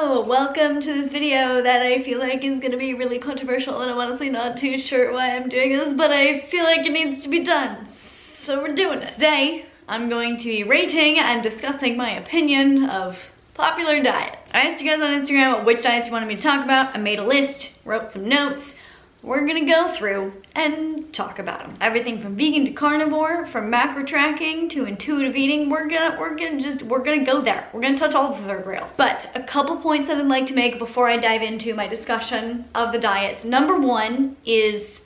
Hello! Welcome to this video that I feel like is gonna be really controversial, and I'm honestly not too sure why I'm doing this, but I feel like it needs to be done, so we're doing it. Today, I'm going to be rating and discussing my opinion of popular diets. I asked you guys on Instagram which diets you wanted me to talk about. I made a list, wrote some notes. We're gonna go through and talk about them. Everything from vegan to carnivore, from macro tracking to intuitive eating. We're gonna go there. We're gonna touch all the third rails. But a couple points that I'd like to make before I dive into my discussion of the diets. Number one is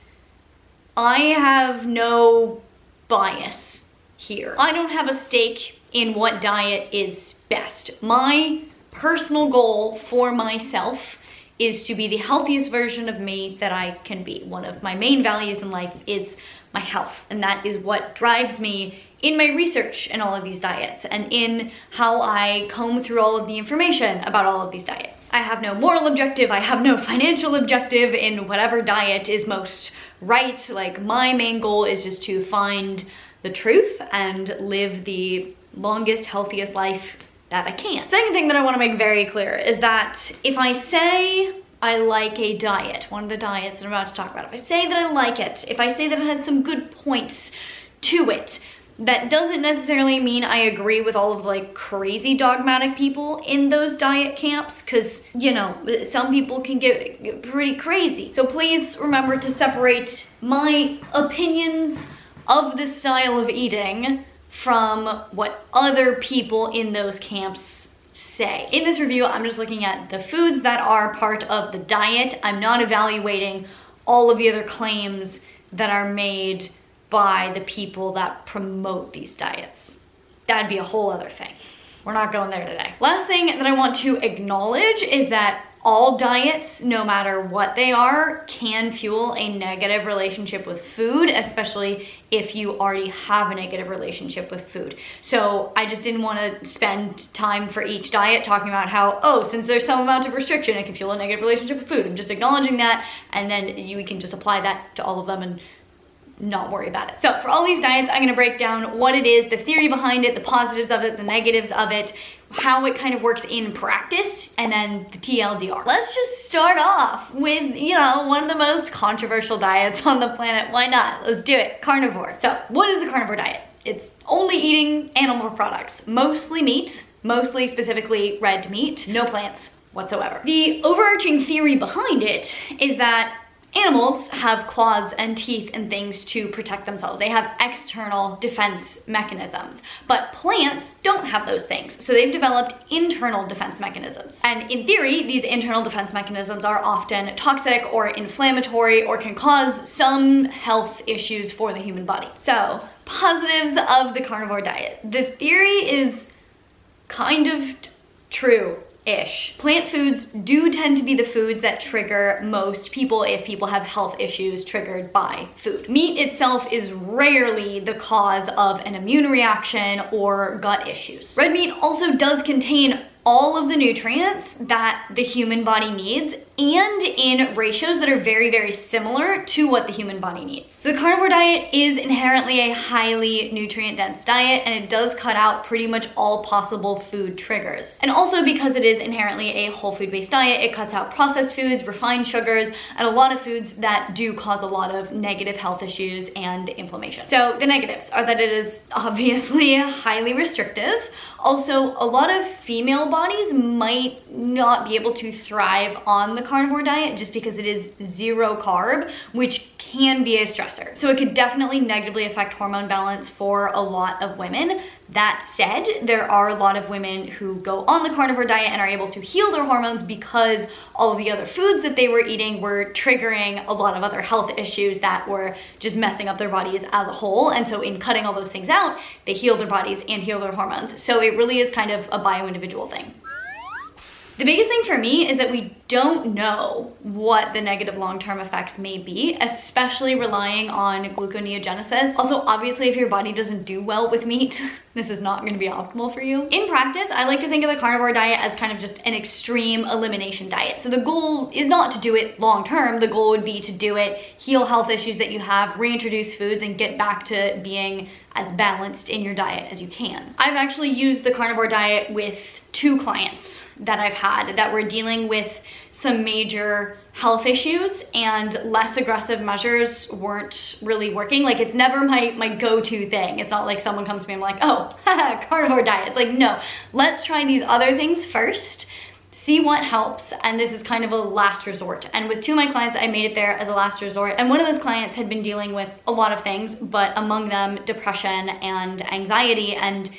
I have no bias here. I don't have a stake in what diet is best. My personal goal for myself is to be the healthiest version of me that I can be. One of my main values in life is my health, and that is what drives me in my research in all of these diets and in how I comb through all of the information about all of these diets. I have no moral objective, I have no financial objective in whatever diet is most right. Like, my main goal is just to find the truth and live the longest, healthiest life that I can. Second thing that I want to make very clear is that if I say I like a diet, one of the diets that I'm about to talk about, if I say that I like it, if I say that it has some good points to it, that doesn't necessarily mean I agree with all of like crazy dogmatic people in those diet camps, because, you know, some people can get pretty crazy. So please remember to separate my opinions of this style of eating from what other people in those camps say. In this review, I'm just looking at the foods that are part of the diet. I'm not evaluating all of the other claims that are made by the people that promote these diets. That'd be a whole other thing. We're not going there today. Last thing that I want to acknowledge is that all diets, no matter what they are, can fuel a negative relationship with food, especially if you already have a negative relationship with food. So I just didn't want to spend time for each diet talking about how, oh, since there's some amount of restriction, it can fuel a negative relationship with food. I'm just acknowledging that, and then you can just apply that to all of them and not worry about it. So for all these diets, I'm gonna break down what it is, the theory behind it, the positives of it, the negatives of it, how it kind of works in practice, and then the TLDR. Let's just start off with, you know, one of the most controversial diets on the planet. Why not? Let's do it. Carnivore. So what is the carnivore diet? It's only eating animal products, mostly meat, mostly specifically red meat, no plants whatsoever. The overarching theory behind it is that animals have claws and teeth and things to protect themselves. They have external defense mechanisms, but plants don't have those things. So they've developed internal defense mechanisms. And in theory, these internal defense mechanisms are often toxic or inflammatory or can cause some health issues for the human body. So, positives of the carnivore diet. The theory is kind of true-ish. Plant foods do tend to be the foods that trigger most people if people have health issues triggered by food. Meat itself is rarely the cause of an immune reaction or gut issues. Red meat also does contain all of the nutrients that the human body needs, and in ratios that are very, very similar to what the human body needs. So the carnivore diet is inherently a highly nutrient-dense diet, and it does cut out pretty much all possible food triggers. And also because it is inherently a whole food-based diet, it cuts out processed foods, refined sugars, and a lot of foods that do cause a lot of negative health issues and inflammation. So the negatives are that it is obviously highly restrictive. Also, a lot of female bodies might not be able to thrive on the carnivore diet just because it is zero carb, which can be a stressor. So it could definitely negatively affect hormone balance for a lot of women. That said, there are a lot of women who go on the carnivore diet and are able to heal their hormones because all of the other foods that they were eating were triggering a lot of other health issues that were just messing up their bodies as a whole. And so in cutting all those things out, they heal their bodies and heal their hormones. So it really is kind of a bio-individual thing. The biggest thing for me is that we don't know what the negative long-term effects may be, especially relying on gluconeogenesis. Also, obviously, if your body doesn't do well with meat, this is not going to be optimal for you. In practice, I like to think of the carnivore diet as kind of just an extreme elimination diet. So the goal is not to do it long-term. The goal would be to do it, heal health issues that you have, reintroduce foods, and get back to being as balanced in your diet as you can. I've actually used the carnivore diet with 2 clients that I've had that were dealing with some major health issues, and less aggressive measures weren't really working. Like, it's never my go-to thing. It's not like someone comes to me and I'm like, oh, carnivore diet. It's like, no, let's try these other things first, see what helps, and this is kind of a last resort. And with 2 of my clients, I made it there as a last resort. And one of those clients had been dealing with a lot of things, but among them depression and anxiety, and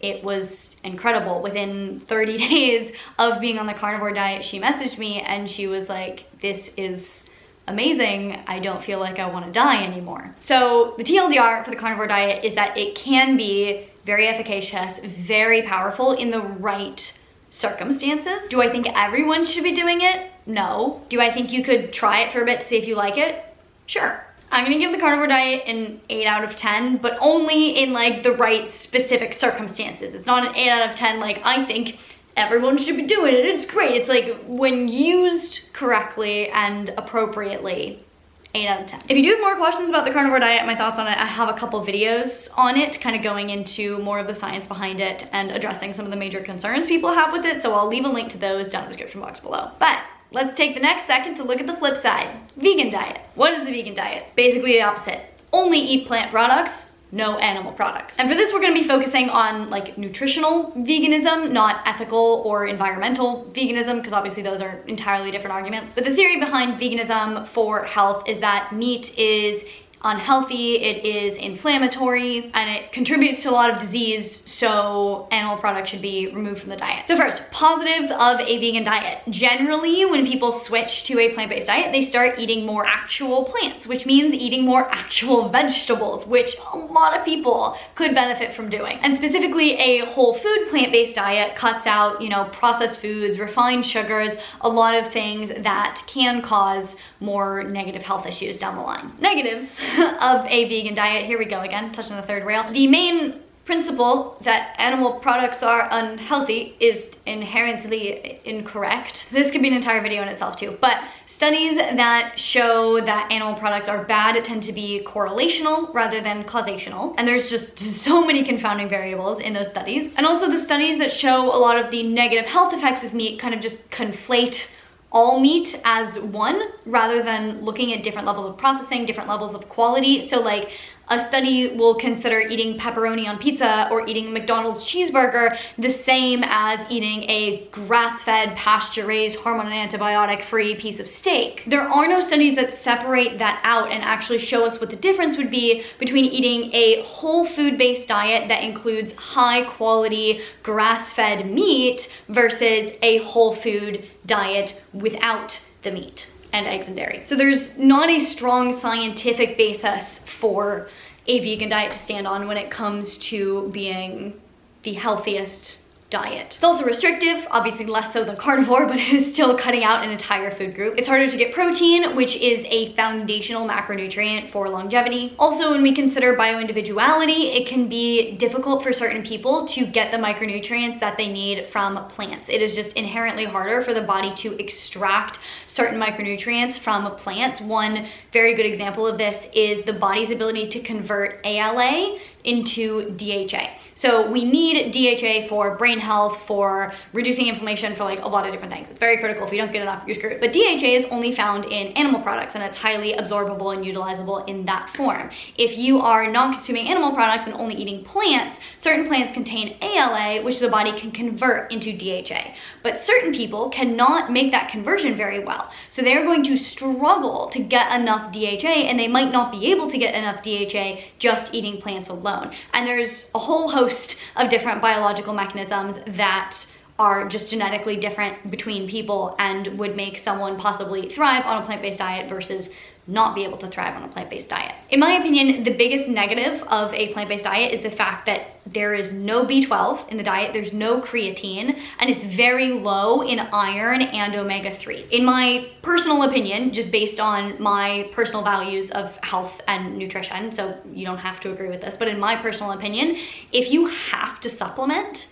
it was incredible. Within 30 days of being on the carnivore diet, she messaged me and she was like, this is amazing. I don't feel like I want to die anymore. So the TLDR for the carnivore diet is that it can be very efficacious, very powerful in the right circumstances. Do I think everyone should be doing it? No. Do I think you could try it for a bit to see if you like it? Sure. I'm gonna give the carnivore diet an 8 out of 10, but only in like the right specific circumstances. It's not an 8 out of 10 like I think everyone should be doing it, it's great. It's like when used correctly and appropriately, 8 out of 10. If you do have more questions about the carnivore diet, my thoughts on it, I have a couple videos on it, kind of going into more of the science behind it and addressing some of the major concerns people have with it, so I'll leave a link to those down in the description box below. But let's take the next second to look at the flip side. Vegan diet. What is the vegan diet? Basically the opposite. Only eat plant products, no animal products. And for this, we're gonna be focusing on like nutritional veganism, not ethical or environmental veganism, because obviously those are entirely different arguments. But the theory behind veganism for health is that meat is unhealthy, it is inflammatory, and it contributes to a lot of disease, so animal products should be removed from the diet. So first, positives of a vegan diet. Generally, when people switch to a plant-based diet, they start eating more actual plants, which means eating more actual vegetables, which a lot of people could benefit from doing. And specifically, a whole food plant-based diet cuts out, processed foods, refined sugars, a lot of things that can cause more negative health issues down the line. Negatives of a vegan diet, here we go again, touching the third rail. The main principle that animal products are unhealthy is inherently incorrect. This could be an entire video in itself too, but studies that show that animal products are bad tend to be correlational rather than causational, and there's just so many confounding variables in those studies. And also the studies that show a lot of the negative health effects of meat kind of just conflate all meat as one, rather than looking at different levels of processing, different levels of quality. So like a study will consider eating pepperoni on pizza or eating a McDonald's cheeseburger the same as eating a grass-fed, pasture-raised, hormone and antibiotic-free piece of steak. There are no studies that separate that out and actually show us what the difference would be between eating a whole food-based diet that includes high-quality, grass-fed meat versus a whole food diet without the meat and eggs and dairy. So there's not a strong scientific basis for a vegan diet to stand on when it comes to being the healthiest diet. It's also restrictive, obviously less so than carnivore, but it is still cutting out an entire food group. It's harder to get protein, which is a foundational macronutrient for longevity. Also, when we consider bioindividuality, it can be difficult for certain people to get the micronutrients that they need from plants. It is just inherently harder for the body to extract certain micronutrients from plants. One very good example of this is the body's ability to convert ALA into DHA. So we need DHA for brain health, for reducing inflammation, for like a lot of different things. It's very critical. If you don't get enough, you're screwed. But DHA is only found in animal products, and it's highly absorbable and utilizable in that form. If you are not consuming animal products and only eating plants, certain plants contain ALA, which the body can convert into DHA. But certain people cannot make that conversion very well. So they're going to struggle to get enough DHA, and they might not be able to get enough DHA just eating plants alone. And there's a whole host of different biological mechanisms that are just genetically different between people and would make someone possibly thrive on a plant-based diet versus not be able to thrive on a plant-based diet. In my opinion, the biggest negative of a plant-based diet is the fact that there is no B12 in the diet, there's no creatine, and it's very low in iron and omega-3s. In my personal opinion, just based on my personal values of health and nutrition, so you don't have to agree with this, but in my personal opinion, if you have to supplement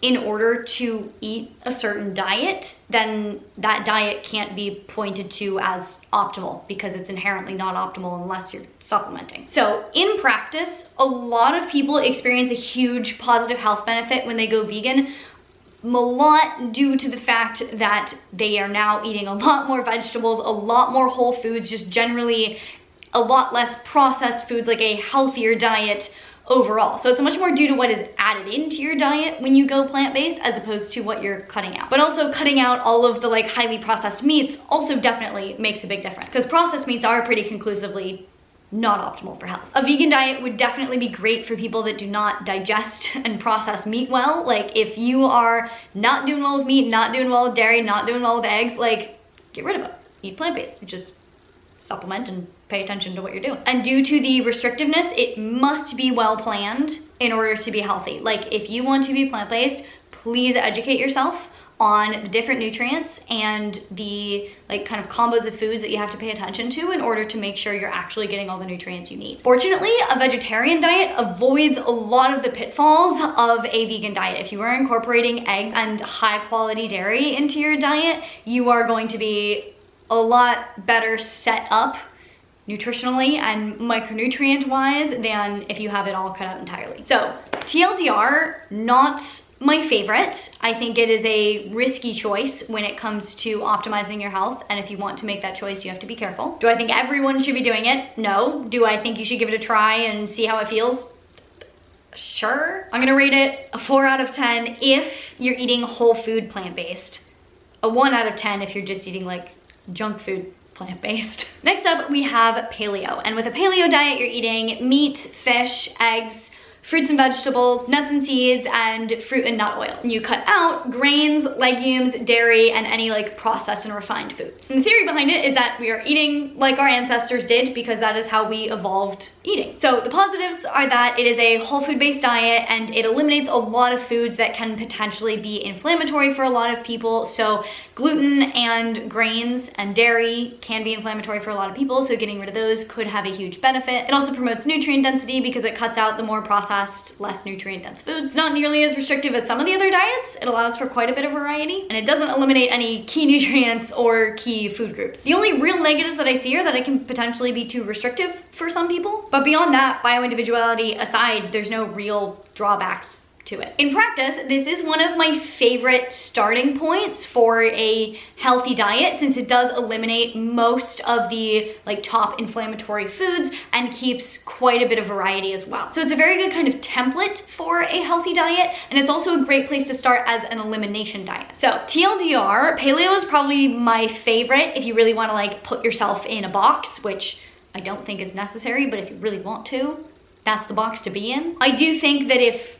in order to eat a certain diet, then that diet can't be pointed to as optimal because it's inherently not optimal unless you're supplementing. So in practice, a lot of people experience a huge positive health benefit when they go vegan, a lot due to the fact that they are now eating a lot more vegetables, a lot more whole foods, just generally a lot less processed foods, like a healthier diet overall. So it's much more due to what is added into your diet when you go plant-based as opposed to what you're cutting out. But also cutting out all of the like highly processed meats also definitely makes a big difference because processed meats are pretty conclusively not optimal for health. A vegan diet would definitely be great for people that do not digest and process meat well. Like if you are not doing well with meat, not doing well with dairy, not doing well with eggs, like get rid of it. Eat plant-based, just supplement and pay attention to what you're doing. And due to the restrictiveness, it must be well planned in order to be healthy. Like if you want to be plant-based, please educate yourself on the different nutrients and the like kind of combos of foods that you have to pay attention to in order to make sure you're actually getting all the nutrients you need. Fortunately, a vegetarian diet avoids a lot of the pitfalls of a vegan diet. If you are incorporating eggs and high quality dairy into your diet, you are going to be a lot better set up nutritionally and micronutrient wise than if you have it all cut out entirely. So TLDR, not my favorite. I think it is a risky choice when it comes to optimizing your health, and if you want to make that choice, you have to be careful. Do I think everyone should be doing it? No. Do I think you should give it a try and see how it feels? Sure. I'm gonna rate it a 4 out of 10 if you're eating whole food plant-based, a 1 out of 10 if you're just eating like junk food plant-based. Next up, we have paleo. And with a paleo diet, you're eating meat, fish, eggs, fruits and vegetables, nuts and seeds, and fruit and nut oils. And you cut out grains, legumes, dairy, and any like processed and refined foods. And the theory behind it is that we are eating like our ancestors did because that is how we evolved eating. So the positives are that it is a whole food based diet and it eliminates a lot of foods that can potentially be inflammatory for a lot of people. So gluten and grains and dairy can be inflammatory for a lot of people, so getting rid of those could have a huge benefit. It also promotes nutrient density because it cuts out the more processed, less nutrient dense foods. It's not nearly as restrictive as some of the other diets. It allows for quite a bit of variety, and it doesn't eliminate any key nutrients or key food groups. The only real negatives that I see are that it can potentially be too restrictive for some people, but beyond that, bioindividuality aside, there's no real drawbacks to it. In practice, this is one of my favorite starting points for a healthy diet since it does eliminate most of the like top inflammatory foods and keeps quite a bit of variety as well. So it's a very good kind of template for a healthy diet, and it's also a great place to start as an elimination diet. So TLDR, paleo is probably my favorite if you really want to like put yourself in a box, which I don't think is necessary, but if you really want to, that's the box to be in. I do think that if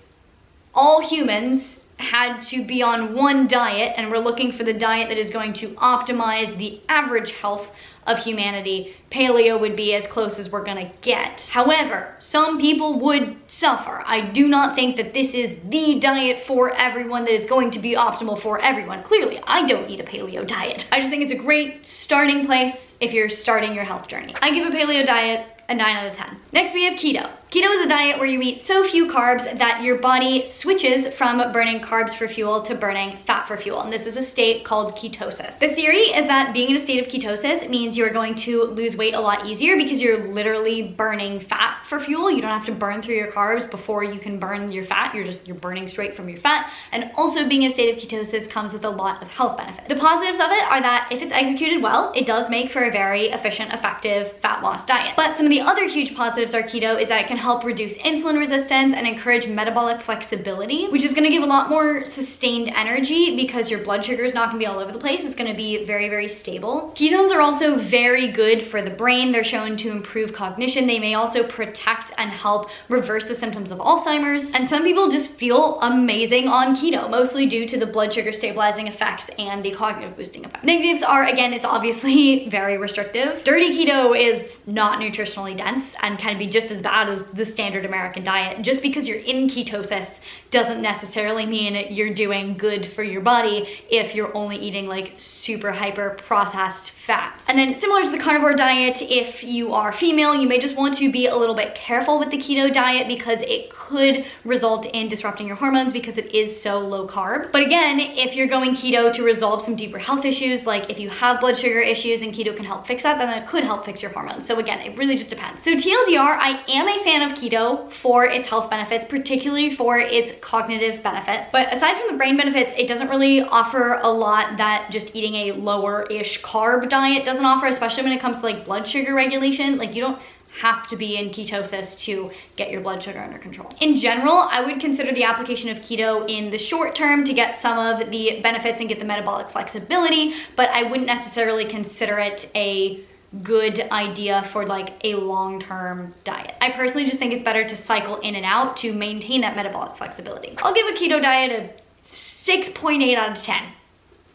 all humans had to be on one diet and we're looking for the diet that is going to optimize the average health of humanity, paleo would be as close as we're gonna get. However, some people would suffer. I do not think that this is the diet for everyone, that it's going to be optimal for everyone. Clearly, I don't eat a paleo diet. I just think it's a great starting place if you're starting your health journey. I give a paleo diet a 9 out of 10. Next, we have keto. Keto is a diet where you eat so few carbs that your body switches from burning carbs for fuel to burning fat for fuel, and this is a state called ketosis. The theory is that being in a state of ketosis means you're going to lose weight a lot easier because you're literally burning fat for fuel. You don't have to burn through your carbs before you can burn your fat. You're burning straight from your fat, and also being in a state of ketosis comes with a lot of health benefits. The positives of it are that if it's executed well, it does make for a very efficient, effective fat loss diet. But some of the other huge positives are keto is that it can help reduce insulin resistance and encourage metabolic flexibility, which is going to give a lot more sustained energy because your blood sugar is not going to be all over the place. It's going to be very, very stable. Ketones are also very good for the brain. They're shown to improve cognition. They may also protect and help reverse the symptoms of Alzheimer's. And some people just feel amazing on keto, mostly due to the blood sugar stabilizing effects and the cognitive boosting effects. Negatives are, again, it's obviously very restrictive. Dirty keto is not nutritionally dense and can be just as bad as the standard American diet. Just because you're in ketosis doesn't necessarily mean you're doing good for your body if you're only eating like super hyper processed fats. And then similar to the carnivore diet, if you are female, you may just want to be a little bit careful with the keto diet because it could result in disrupting your hormones because it is so low carb. But again, if you're going keto to resolve some deeper health issues, like if you have blood sugar issues and keto can help fix that, then it could help fix your hormones. So again, it really just depends. So TLDR, I am a fan of keto for its health benefits, particularly for its cognitive benefits. But aside from the brain benefits, it doesn't really offer a lot that just eating a lower-ish carb diet doesn't offer, especially when it comes to like blood sugar regulation. Like you don't have to be in ketosis to get your blood sugar under control. In general, I would consider the application of keto in the short term to get some of the benefits and get the metabolic flexibility, but I wouldn't necessarily consider it a good idea for like a long-term diet. I personally just think it's better to cycle in and out to maintain that metabolic flexibility. I'll give a keto diet a 6.8 out of 10.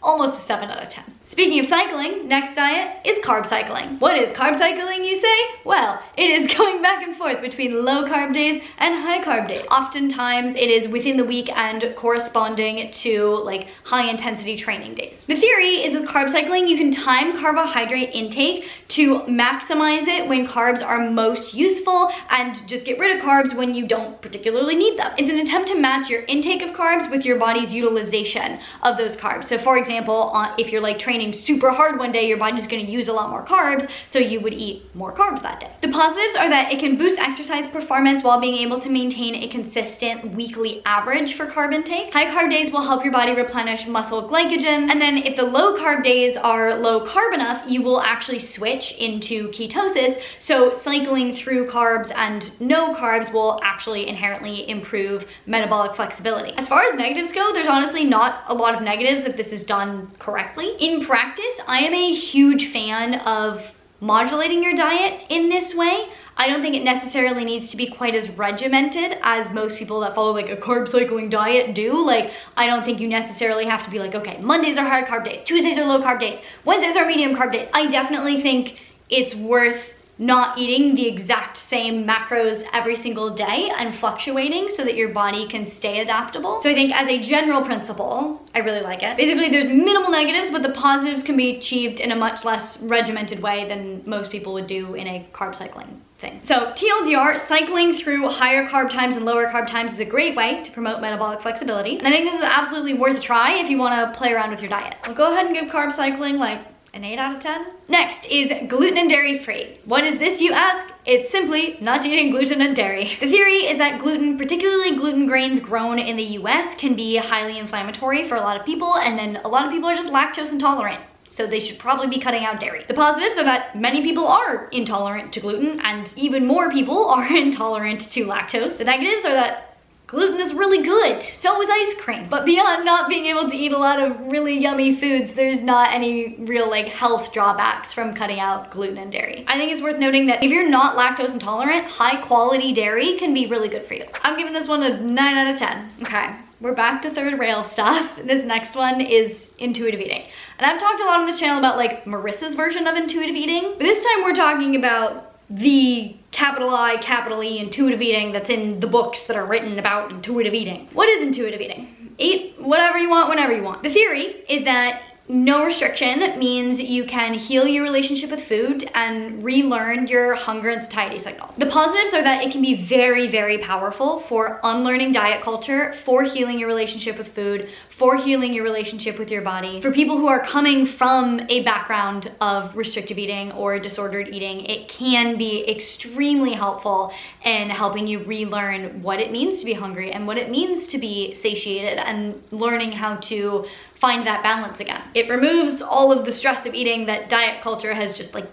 Almost a 7 out of 10. Speaking of cycling, next diet is carb cycling. What is carb cycling, you say? Well, it is going back and forth between low carb days and high carb days. Oftentimes it is within the week and corresponding to like high intensity training days. The theory is with carb cycling, you can time carbohydrate intake to maximize it when carbs are most useful and just get rid of carbs when you don't particularly need them. It's an attempt to match your intake of carbs with your body's utilization of those carbs. So for example, if you're like training super hard one day, your body's going to use a lot more carbs, so you would eat more carbs that day. The positives are that it can boost exercise performance while being able to maintain a consistent weekly average for carb intake. High carb days will help your body replenish muscle glycogen, and then if the low carb days are low carb enough, you will actually switch into ketosis, so cycling through carbs and no carbs will actually inherently improve metabolic flexibility. As far as negatives go, there's honestly not a lot of negatives if this is done correctly. In practice, I am a huge fan of modulating your diet in this way. I don't think it necessarily needs to be quite as regimented as most people that follow like a carb cycling diet do. Like, I don't think you necessarily have to be like, okay, Mondays are high carb days, Tuesdays are low carb days, Wednesdays are medium carb days. I definitely think it's worth not eating the exact same macros every single day and fluctuating so that your body can stay adaptable. So I think as a general principle, I really like it. Basically, there's minimal negatives, but the positives can be achieved in a much less regimented way than most people would do in a carb cycling thing. So TLDR, cycling through higher carb times and lower carb times is a great way to promote metabolic flexibility. And I think this is absolutely worth a try if you want to play around with your diet. I'll go ahead and give carb cycling like an 8 out of 10. Next is gluten and dairy free. What is this, you ask? It's simply not eating gluten and dairy. The theory is that gluten, particularly gluten grains grown in the US, can be highly inflammatory for a lot of people, and then a lot of people are just lactose intolerant, so they should probably be cutting out dairy. The positives are that many people are intolerant to gluten, and even more people are intolerant to lactose. The negatives are that gluten is really good, so is ice cream. But beyond not being able to eat a lot of really yummy foods, there's not any real like health drawbacks from cutting out gluten and dairy. I think it's worth noting that if you're not lactose intolerant, high quality dairy can be really good for you. I'm giving this one a 9 out of 10. Okay, we're back to third rail stuff. This next one is intuitive eating. And I've talked a lot on this channel about like Marissa's version of intuitive eating, but this time we're talking about the capital I, capital E intuitive eating that's in the books that are written about intuitive eating. What is intuitive eating? Eat whatever you want, whenever you want. The theory is that no restriction means you can heal your relationship with food and relearn your hunger and satiety signals. The positives are that it can be very, very powerful for unlearning diet culture, for healing your relationship with food, for healing your relationship with your body. For people who are coming from a background of restrictive eating or disordered eating, it can be extremely helpful in helping you relearn what it means to be hungry and what it means to be satiated and learning how to find that balance again. It removes all of the stress of eating that diet culture has just like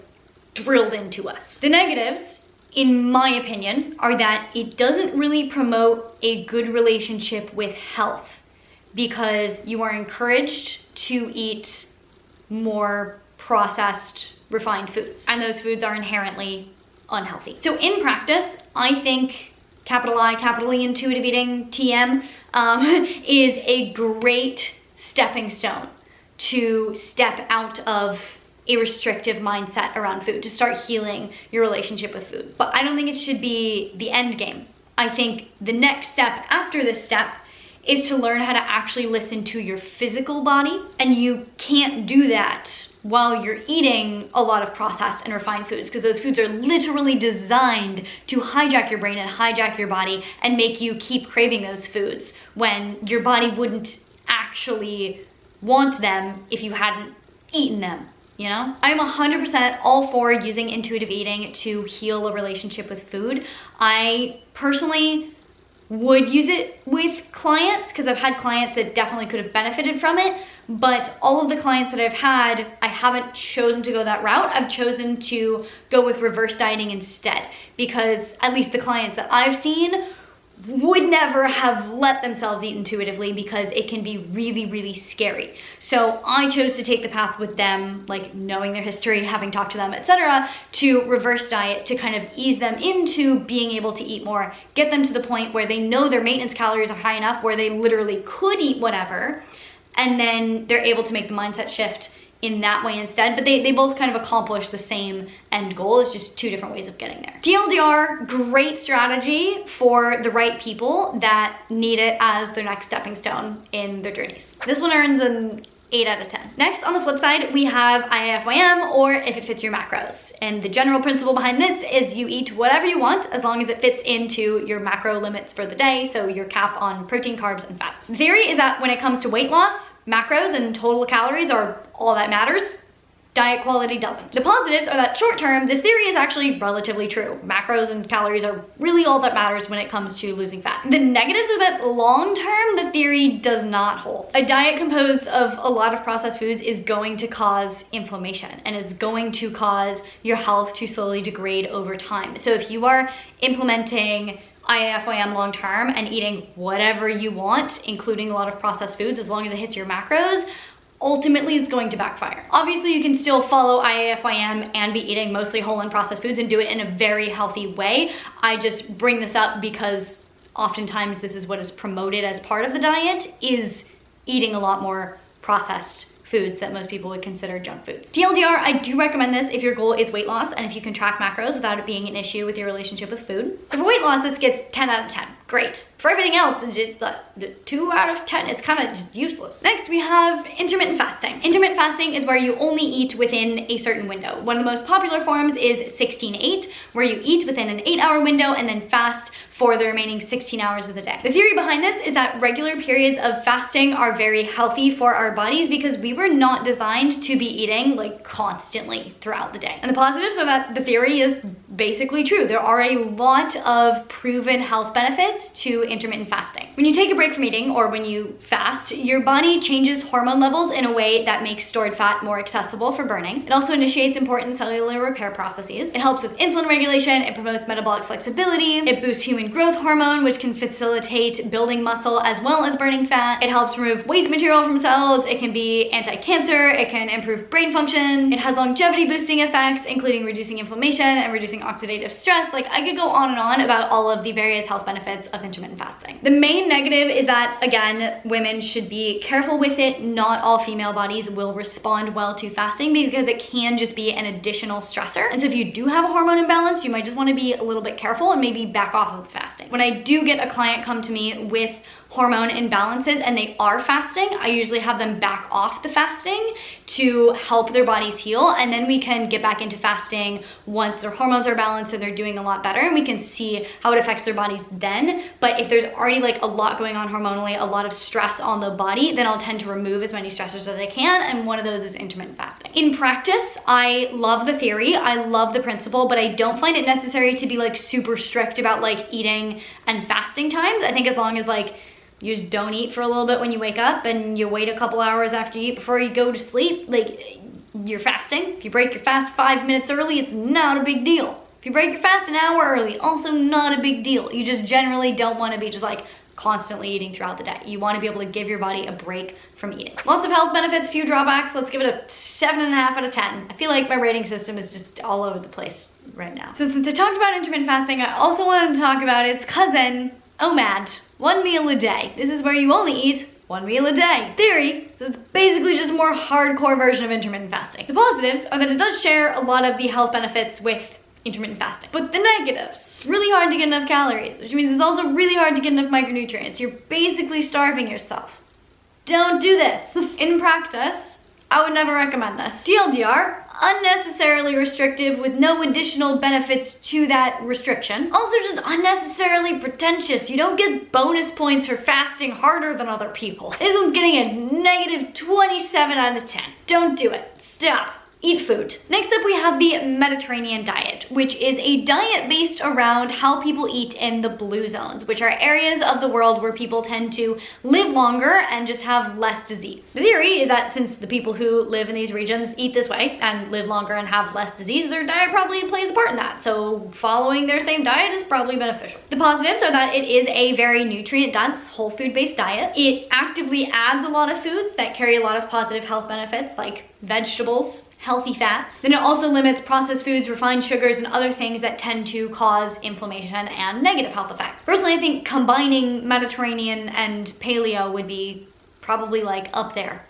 drilled into us. The negatives, in my opinion, are that it doesn't really promote a good relationship with health because you are encouraged to eat more processed, refined foods, and those foods are inherently unhealthy. So in practice, I think capital I, capital E intuitive eating, TM, is a great stepping stone to step out of a restrictive mindset around food, to start healing your relationship with food. But I don't think it should be the end game. I think the next step after this step is to learn how to actually listen to your physical body. And you can't do that while you're eating a lot of processed and refined foods, because those foods are literally designed to hijack your brain and hijack your body and make you keep craving those foods when your body wouldn't actually want them if you hadn't eaten them. You know, I'm 100% all for using intuitive eating to heal a relationship with food. I personally would use it with clients because I've had clients that definitely could have benefited from it, but all of the clients that I've had, I haven't chosen to go that route. I've chosen to go with reverse dieting instead, because at least the clients that I've seen would never have let themselves eat intuitively because it can be really, really scary. So I chose to take the path with them, like knowing their history, having talked to them, etc., to reverse diet, to kind of ease them into being able to eat more, get them to the point where they know their maintenance calories are high enough where they literally could eat whatever, and then they're able to make the mindset shift in that way instead. But they both kind of accomplish the same end goal. It's just two different ways of getting there. TLDR, great strategy for the right people that need it as their next stepping stone in their journeys. This one earns an 8 out of 10. Next, on the flip side, we have IIFYM, or if it fits your macros. And the general principle behind this is you eat whatever you want as long as it fits into your macro limits for the day, so your cap on protein, carbs, and fats. The theory is that when it comes to weight loss, macros and total calories are all that matters. Diet quality doesn't. The positives are that short term, this theory is actually relatively true. Macros and calories are really all that matters when it comes to losing fat. The negatives are that long term, the theory does not hold. A diet composed of a lot of processed foods is going to cause inflammation and is going to cause your health to slowly degrade over time. So if you are implementing IIFYM long term and eating whatever you want, including a lot of processed foods, as long as it hits your macros, ultimately it's going to backfire. Obviously, you can still follow IIFYM and be eating mostly whole and processed foods and do it in a very healthy way. I just bring this up because oftentimes this is what is promoted as part of the diet, is eating a lot more processed foods that most people would consider junk foods. TLDR, I do recommend this if your goal is weight loss and if you can track macros without it being an issue with your relationship with food. So for weight loss, this gets 10 out of 10. Great. For everything else, it's just 2 out of 10. It's kind of just useless. Next, we have intermittent fasting. Intermittent fasting is where you only eat within a certain window. One of the most popular forms is 16-8, where you eat within an 8-hour window and then fast for the remaining 16 hours of the day. The theory behind this is that regular periods of fasting are very healthy for our bodies because we were not designed to be eating like constantly throughout the day. And the positives are that the theory is basically true. There are a lot of proven health benefits to intermittent fasting. When you take a break from eating or when you fast, your body changes hormone levels in a way that makes stored fat more accessible for burning. It also initiates important cellular repair processes. It helps with insulin regulation. It promotes metabolic flexibility. It boosts human growth hormone, which can facilitate building muscle as well as burning fat. It helps remove waste material from cells. It can be anti-cancer. It can improve brain function. It has longevity boosting effects, including reducing inflammation and reducing oxidative stress. Like, I could go on and on about all of the various health benefits of intermittent fasting. The main negative is that, again, women should be careful with it. Not all female bodies will respond well to fasting because it can just be an additional stressor. And so if you do have a hormone imbalance, you might just want to be a little bit careful and maybe back off of the fasting. When I do get a client come to me with hormone imbalances and they are fasting, I usually have them back off the fasting to help their bodies heal, and then we can get back into fasting once their hormones are balanced and they're doing a lot better, and we can see how it affects their bodies then. But if there's already like a lot going on hormonally, a lot of stress on the body, then I'll tend to remove as many stressors as I can, and one of those is intermittent fasting. In practice, I love the theory, I love the principle, but I don't find it necessary to be like super strict about like eating and fasting times. I think as long as like you just don't eat for a little bit when you wake up and you wait a couple hours after you eat before you go to sleep, like, you're fasting. If you break your fast 5 minutes early, it's not a big deal. If you break your fast an hour early, also not a big deal. You just generally don't want to be just like constantly eating throughout the day. You want to be able to give your body a break from eating. Lots of health benefits, few drawbacks. Let's give it a 7.5 out of 10. I feel like my rating system is just all over the place right now. So since I talked about intermittent fasting, I also wanted to talk about its cousin, OMAD. 1 meal a day. This is where you only eat 1 meal a day. Theory, so it's basically just a more hardcore version of intermittent fasting. The positives are that it does share a lot of the health benefits with intermittent fasting. But the negatives, really hard to get enough calories, which means it's also really hard to get enough micronutrients. You're basically starving yourself. Don't do this. In practice, I would never recommend this. TLDR, unnecessarily restrictive with no additional benefits to that restriction. Also just unnecessarily pretentious. You don't get bonus points for fasting harder than other people. This one's getting a negative 27 out of 10. Don't do it. Stop. Eat food. Next up we have the Mediterranean diet, which is a diet based around how people eat in the blue zones, which are areas of the world where people tend to live longer and just have less disease. The theory is that since the people who live in these regions eat this way and live longer and have less disease, their diet probably plays a part in that. So following their same diet is probably beneficial. The positives are that it is a very nutrient dense, whole food based diet. It actively adds a lot of foods that carry a lot of positive health benefits like vegetables, healthy fats. Then it also limits processed foods, refined sugars, and other things that tend to cause inflammation and negative health effects. Personally, I think combining Mediterranean and Paleo would be probably like up there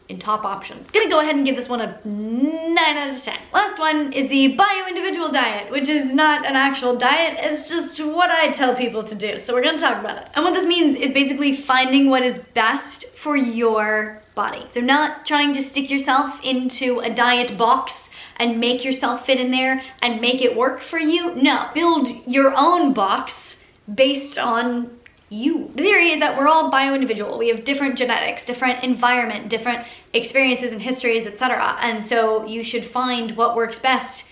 in top options. Gonna go ahead and give this one a 9 out of 10. Last one is the Bioindividual Diet, which is not an actual diet, it's just what I tell people to do. So we're gonna talk about it. And what this means is basically finding what is best for your body. So not trying to stick yourself into a diet box and make yourself fit in there and make it work for you. No, build your own box based on you. The theory is that we're all bio-individual. We have different genetics, different environment, different experiences and histories, etc. And so you should find what works best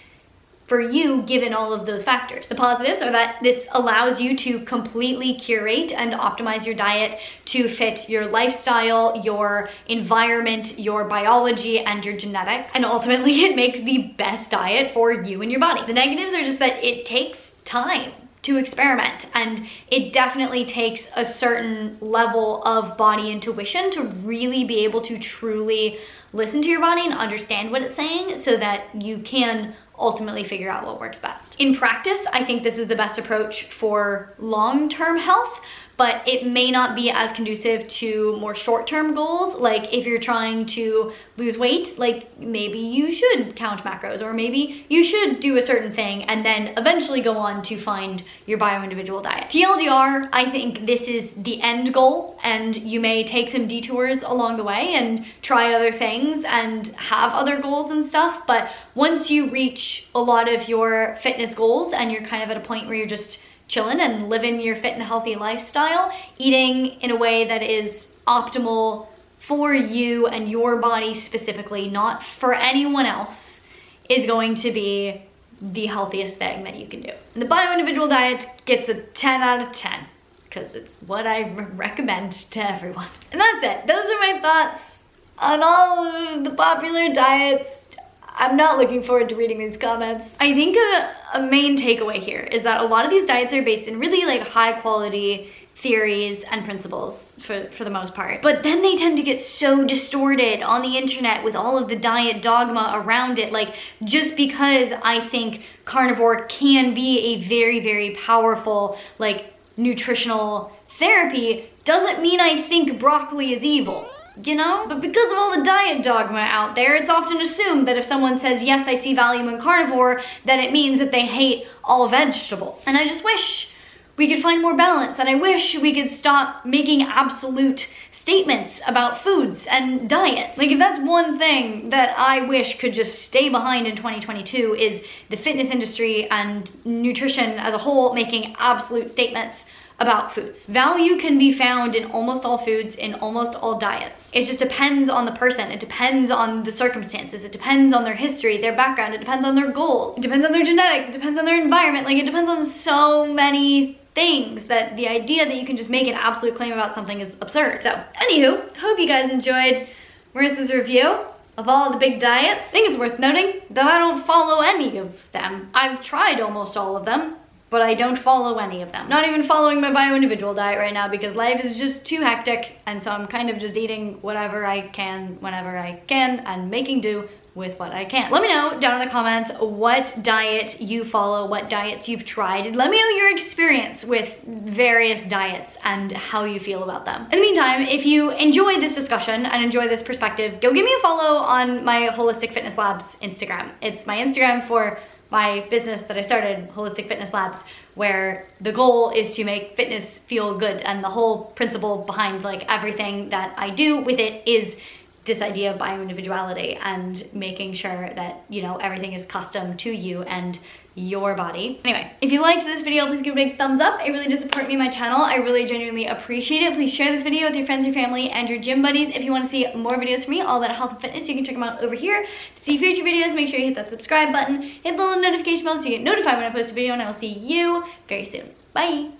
for you given all of those factors. The positives are that this allows you to completely curate and optimize your diet to fit your lifestyle, your environment, your biology, and your genetics. And ultimately it makes the best diet for you and your body. The negatives are just that it takes time to experiment, and it definitely takes a certain level of body intuition to really be able to truly listen to your body and understand what it's saying so that you can ultimately figure out what works best. In practice, I think this is the best approach for long-term health, but it may not be as conducive to more short-term goals. Like if you're trying to lose weight, like maybe you should count macros, or maybe you should do a certain thing and then eventually go on to find your bio-individual diet. TLDR, I think this is the end goal, and you may take some detours along the way and try other things and have other goals and stuff, but once you reach a lot of your fitness goals and you're kind of at a point where you're just chilling and living your fit and healthy lifestyle, eating in a way that is optimal for you and your body specifically, not for anyone else, is going to be the healthiest thing that you can do. And the Bioindividual Diet gets a 10 out of 10 because it's what I recommend to everyone. And that's it. Those are my thoughts on all of the popular diets. I'm not looking forward to reading these comments. I think a main takeaway here is that a lot of these diets are based in really like high quality theories and principles for the most part. But then they tend to get so distorted on the internet with all of the diet dogma around it. Like just because I think carnivore can be a very, very powerful like nutritional therapy doesn't mean I think broccoli is evil. You know? But because of all the diet dogma out there, it's often assumed that if someone says, yes, I see value in carnivore, then it means that they hate all vegetables. And I just wish we could find more balance, and I wish we could stop making absolute statements about foods and diets. Like if that's one thing that I wish could just stay behind in 2022 is the fitness industry and nutrition as a whole making absolute statements about foods. Value can be found in almost all foods, in almost all diets. It just depends on the person. It depends on the circumstances. It depends on their history, their background. It depends on their goals. It depends on their genetics. It depends on their environment. Like it depends on so many things that the idea that you can just make an absolute claim about something is absurd. So anywho, hope you guys enjoyed Marissa's review of all the big diets. I think it's worth noting that I don't follow any of them. I've tried almost all of them, but I don't follow any of them. Not even following my Bioindividual Diet right now because life is just too hectic, and so I'm kind of just eating whatever I can, whenever I can, and making do with what I can. Let me know down in the comments what diet you follow, what diets you've tried. Let me know your experience with various diets and how you feel about them. In the meantime, if you enjoy this discussion and enjoy this perspective, go give me a follow on my Holistic Fitness Labs Instagram. It's my Instagram for my business that I started, Holistic Fitness Labs, where the goal is to make fitness feel good, and the whole principle behind like everything that I do with it is this idea of bioindividuality and making sure that, you know, everything is custom to you and your body. Anyway, if you liked this video, please give it a big thumbs up. It really does support me and my channel. I really genuinely appreciate it. Please share this video with your friends, your family, and your gym buddies. If you want to see more videos from me all about health and fitness, you can check them out over here. To see future videos, make sure you hit that subscribe button, hit the little notification bell so you get notified when I post a video, and I will see you very soon. Bye!